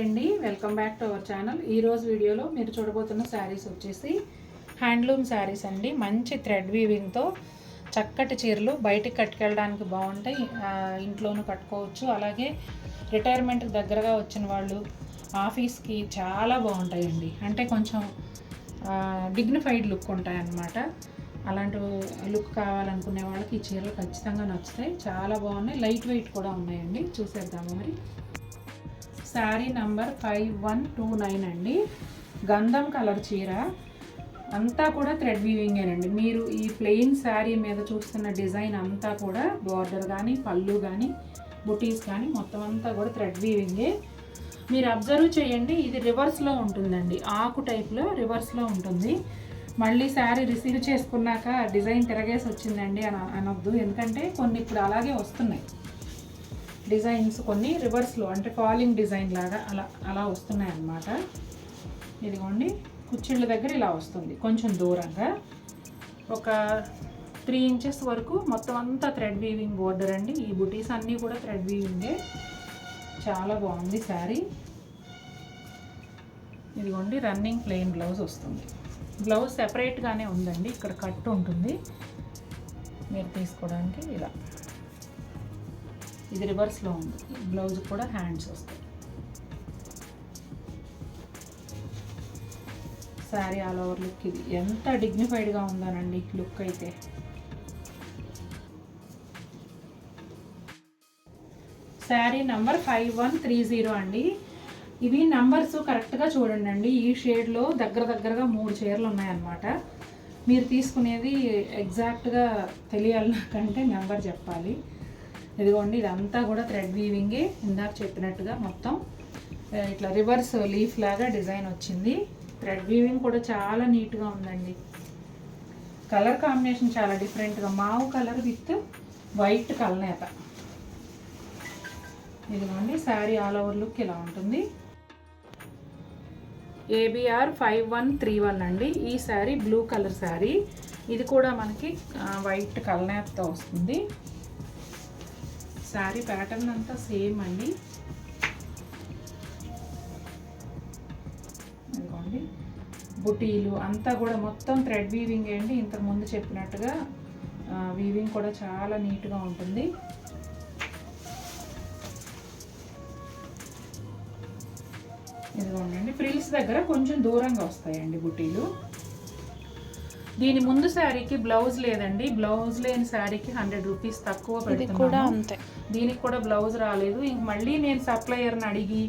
అండి, welcome back to our channel. ఈరోజు వీడియోలో మీరు చూడబోతున్న శారీస్ వచ్చేసి హ్యాండ్లూమ్ శారీస్ అండి. మంచి థ్రెడ్ వీవింగ్తో చక్కటి చీరలు బయటికి కట్టుకెళ్ళడానికి బాగుంటాయి, ఇంట్లోనూ కట్టుకోవచ్చు. అలాగే రిటైర్మెంట్కి దగ్గరగా వచ్చిన వాళ్ళు ఆఫీస్కి చాలా బాగుంటాయండి. అంటే కొంచెం డిగ్నిఫైడ్ లుక్ ఉంటాయన్నమాట. అలాంటి లుక్ కావాలనుకునే వాళ్ళకి ఈ చీరలు ఖచ్చితంగా నచ్చుతాయి. చాలా బాగున్నాయి, లైట్ వెయిట్ కూడా ఉన్నాయండి. చూసేద్దాము మరి. శారీ నంబర్ 5129 అండి. గంధం కలర్ చీర, అంతా కూడా థ్రెడ్ వీవింగేనండి. మీరు ఈ ప్లెయిన్ శారీ మీద చూస్తున్న డిజైన్ అంతా కూడా బార్డర్ కానీ, పళ్ళు కానీ, బుటీస్ కానీ మొత్తం అంతా కూడా థ్రెడ్ వీవింగే. మీరు అబ్జర్వ్ చేయండి, ఇది రివర్స్లో ఉంటుందండి. ఆకు టైప్లో రివర్స్లో ఉంటుంది. మళ్ళీ శారీ రిసీవ్ చేసుకున్నాక డిజైన్ తిరగేసి వచ్చిందండి అనొద్దు, ఎందుకంటే కొన్ని ఇప్పుడు అలాగే వస్తున్నాయి డిజైన్స్. కొన్ని రివర్స్లో అంటే ఫాలింగ్ డిజైన్ లాగా అలా వస్తున్నాయి అన్నమాట. ఇదిగోండి, కుచ్చిళ్ళ దగ్గర ఇలా వస్తుంది, కొంచెం దూరంగా ఒక 3 ఇంచెస్ వరకు మొత్తం అంతా థ్రెడ్ వీవింగ్ బోర్డర్ అండి. ఈ బుటీస్ అన్నీ కూడా థ్రెడ్ వీవింగే. చాలా బాగుంది శారీ. ఇదిగోండి, రన్నింగ్ ప్లెయిన్ బ్లౌజ్ వస్తుంది. బ్లౌజ్ సెపరేట్గానే ఉందండి, ఇక్కడ కట్ ఉంటుంది మీరు తీసుకోవడానికి. ఇలా ఇది రివర్స్లో ఉంది. బ్లౌజ్ కూడా హ్యాండ్స్ వస్తాయి. శారీ ఆల్ ఓవర్ లుక్ ఇది ఎంత డిగ్నిఫైడ్గా ఉందోనండి లుక్ అయితే. శారీ నంబర్ 5130 అండి. ఇవి నంబర్స్ కరెక్ట్గా చూడండి. ఈ షేడ్లో దగ్గరగా 3 చీరలు ఉన్నాయన్నమాట. మీరు తీసుకునేది ఎగ్జాక్ట్గా తెలియాలి నాకంటే నెంబర్ చెప్పాలి. ఇదిగోండి, ఇదంతా కూడా థ్రెడ్ వీవింగే. ఇందాక చెప్పినట్టుగా మొత్తం ఇట్లా రివర్స్ లీఫ్ లాగా డిజైన్ వచ్చింది. థ్రెడ్ వీవింగ్ కూడా చాలా నీట్గా ఉందండి. కలర్ కాంబినేషన్ చాలా డిఫరెంట్గా, మావు కలర్ విత్ వైట్ కలనేత. ఇదిగోండి, శారీ ఆల్ ఓవర్ లుక్ ఇలా ఉంటుంది. ABR 5131 అండి. ఈ శారీ బ్లూ కలర్ శారీ. ఇది కూడా మనకి వైట్ కలనేతతో వస్తుంది. శారీ ప్యాటర్న్ అంతా సేమ్ అండి. ఇదిగోండి, బుటీలు అంతా కూడా మొత్తం థ్రెడ్ వీవింగ్ అండి. ఇంతకుముందు చెప్పినట్టుగా వీవింగ్ కూడా చాలా నీట్గా ఉంటుంది. ఇదిగోండి, ఫ్రిల్స్ దగ్గర కొంచెం దూరంగా వస్తాయండి బుటీలు. దీని ముందు శారీకి బ్లౌజ్ లేదండి. బ్లౌజ్ లేని శారీకి 100 రూపీస్ తక్కువ పెడుతున్నాను. దీనికి కూడా బ్లౌజ్ రాలేదు. ఇంక మళ్ళీ నేను సప్లయర్ని అడిగి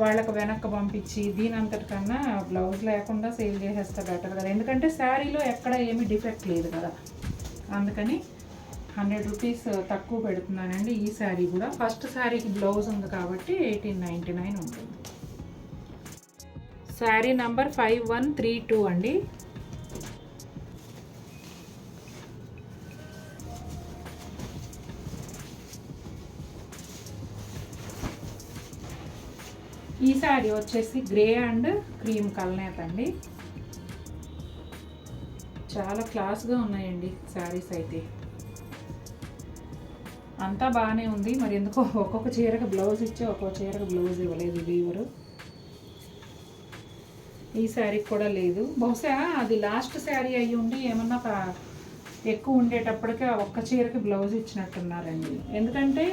వాళ్ళకు వెనక్కి పంపించి దీని అంతటికన్నా బ్లౌజ్ లేకుండా సేల్ చేసేస్తే బెటర్ కదా, ఎందుకంటే శారీలో ఎక్కడ ఏమీ డిఫెక్ట్ లేదు కదా. అందుకని 100 రూపీస్ తక్కువ పెడుతున్నానండి. ఈ శారీ కూడా ఫస్ట్ శారీకి బ్లౌజ్ ఉంది కాబట్టి 1899 ఉంటుంది. శారీ నంబర్ 5132 అండి. ఈ శారీ వచ్చేసి గ్రే అండ్ క్రీమ్ కలనేత అండి. చాలా క్లాస్గా ఉన్నాయండి శారీస్ అయితే. అంతా బాగానే ఉంది, మరి ఎందుకో ఒక్కొక్క చీరకు బ్లౌజ్ ఇచ్చి ఒక్కొక్క చీరకు బ్లౌజ్ ఇవ్వలేదు వీవరు. ఈ శారీకి కూడా లేదు. బహుశా అది లాస్ట్ శారీ అయ్యి ఉండి ఏమన్నా ఎక్కువ ఉండేటప్పటికే ఒక్క చీరకి బ్లౌజ్ ఇచ్చినట్టున్నారండి. ఎందుకంటే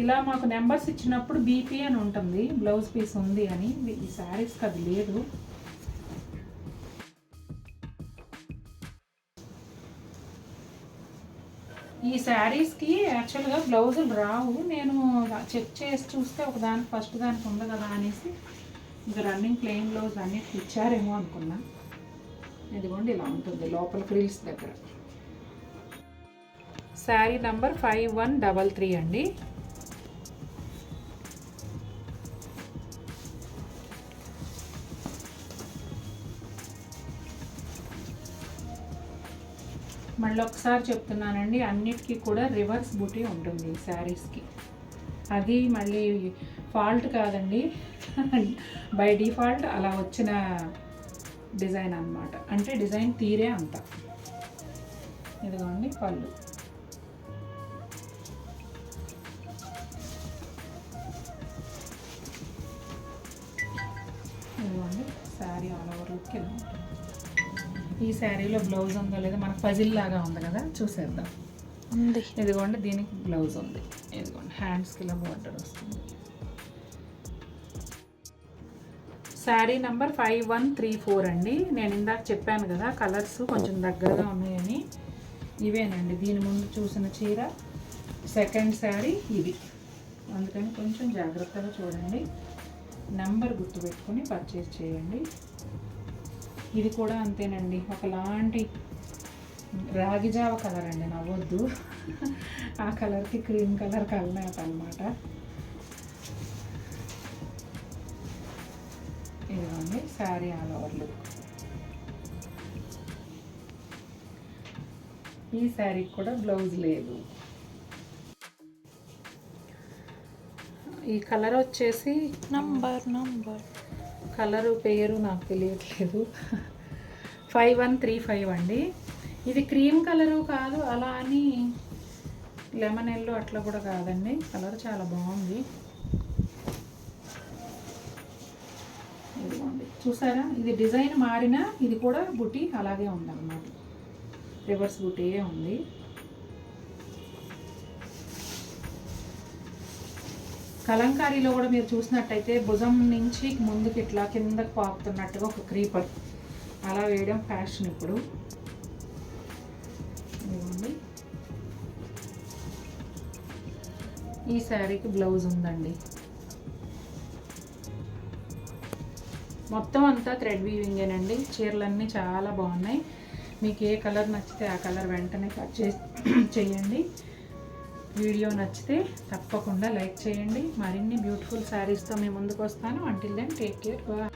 ఇలా మాకు నెంబర్స్ ఇచ్చినప్పుడు BP అని ఉంటుంది, బ్లౌజ్ పీస్ ఉంది అని. ఈ శారీస్కి అది లేదు. ఈ శారీస్కి యాక్చువల్గా బ్లౌజులు రావు. నేను చెక్ చేసి చూస్తే ఒకదానికి ఫస్ట్ దానికి ఉంది కదా అనేసి ఇంకా రన్నింగ్ ప్లెయిన్ బ్లౌజ్ అన్నిటికి ఇచ్చారేమో అనుకున్నా. ఇదిగోండి, ఇలా ఉంటుంది లోపల ఫ్రిల్స్ దగ్గర. శారీ నంబర్ 5133 అండి. మళ్ళీ ఒకసారి చెప్తున్నానండి, అన్నిటికీ కూడా రివర్స్ బుటీ ఉంటుంది ఈ శారీస్కి. అది మళ్ళీ ఫాల్ట్ కాదండి, బై డిఫాల్ట్ అలా వచ్చిన డిజైన్ అన్నమాట. అంటే డిజైన్ తీరే అంత. ఇదిగోండి పళ్ళు. కింద ఈ శారీలో బ్లౌజ్ ఉందో లేదో మనకు పజిల్ లాగా ఉంది కదా, చూసేద్దాం. ఉంది. ఇదిగోండి దీనికి బ్లౌజ్ ఉంది. ఇదిగోండి హ్యాండ్స్కి ఇలా బార్డర్ వస్తుంది. శారీ నెంబర్ 5134 అండి. నేను ఇందాక చెప్పాను కదా కలర్స్ కొంచెం దగ్గరగా ఉన్నాయని. ఇవేనండి దీని ముందు చూసిన చీర, సెకండ్ శారీ ఇది. అందుకని కొంచెం జాగ్రత్తగా చూడండి, నెంబర్ గుర్తుపెట్టుకొని పర్చేస్ చేయండి. ఇది కూడా అంతేనండి, ఒకలాంటి రాగిజావ కలర్ అండి, నవ్వొద్దు. ఆ కలర్కి క్రీమ్ కలర్ కలనేత అనమాట. ఇదిగోండి శారీ ఆల్ ఓవర్ లుక్. ఈ శారీకి కూడా బ్లౌజ్ లేదు. ఈ కలర్ వచ్చేసి నంబర్ కలరు పేరు నాకు తెలియట్లేదు. 5135 అండి. ఇది క్రీమ్ కలరు కాదు, అలా అని లెమన్ ఎల్లో అట్లా కూడా కాదండి. కలర్ చాలా బాగుంది. ఇదిగోండి చూసారా, ఇది డిజైన్ మారినా ఇది కూడా బుటీ అలాగే ఉందన్నమాట, రివర్స్ బుటీయే ఉంది. కలంకారీలో కూడా మీరు చూసినట్టయితే భుజం నుంచి ముందుకి ఇట్లా కిందకి పాకుతున్నట్టుగా ఒక క్రీపర్ అలా వేయడం ఫ్యాషన్ ఇప్పుడు. ఇదిగోండి ఈ శారీకి బ్లౌజ్ ఉందండి. మొత్తం అంతా థ్రెడ్ వీవింగేనండి. చీరలన్నీ చాలా బాగున్నాయి. మీకు ఏ కలర్ నచ్చితే ఆ కలర్ వెంటనే పర్చేస్ చేయండి. వీడియో నచ్చితే తప్పకుండా లైక్ చేయండి. మరిన్ని బ్యూటిఫుల్ శారీస్తో మీ ముందుకు వస్తాను. Until then take care, bye.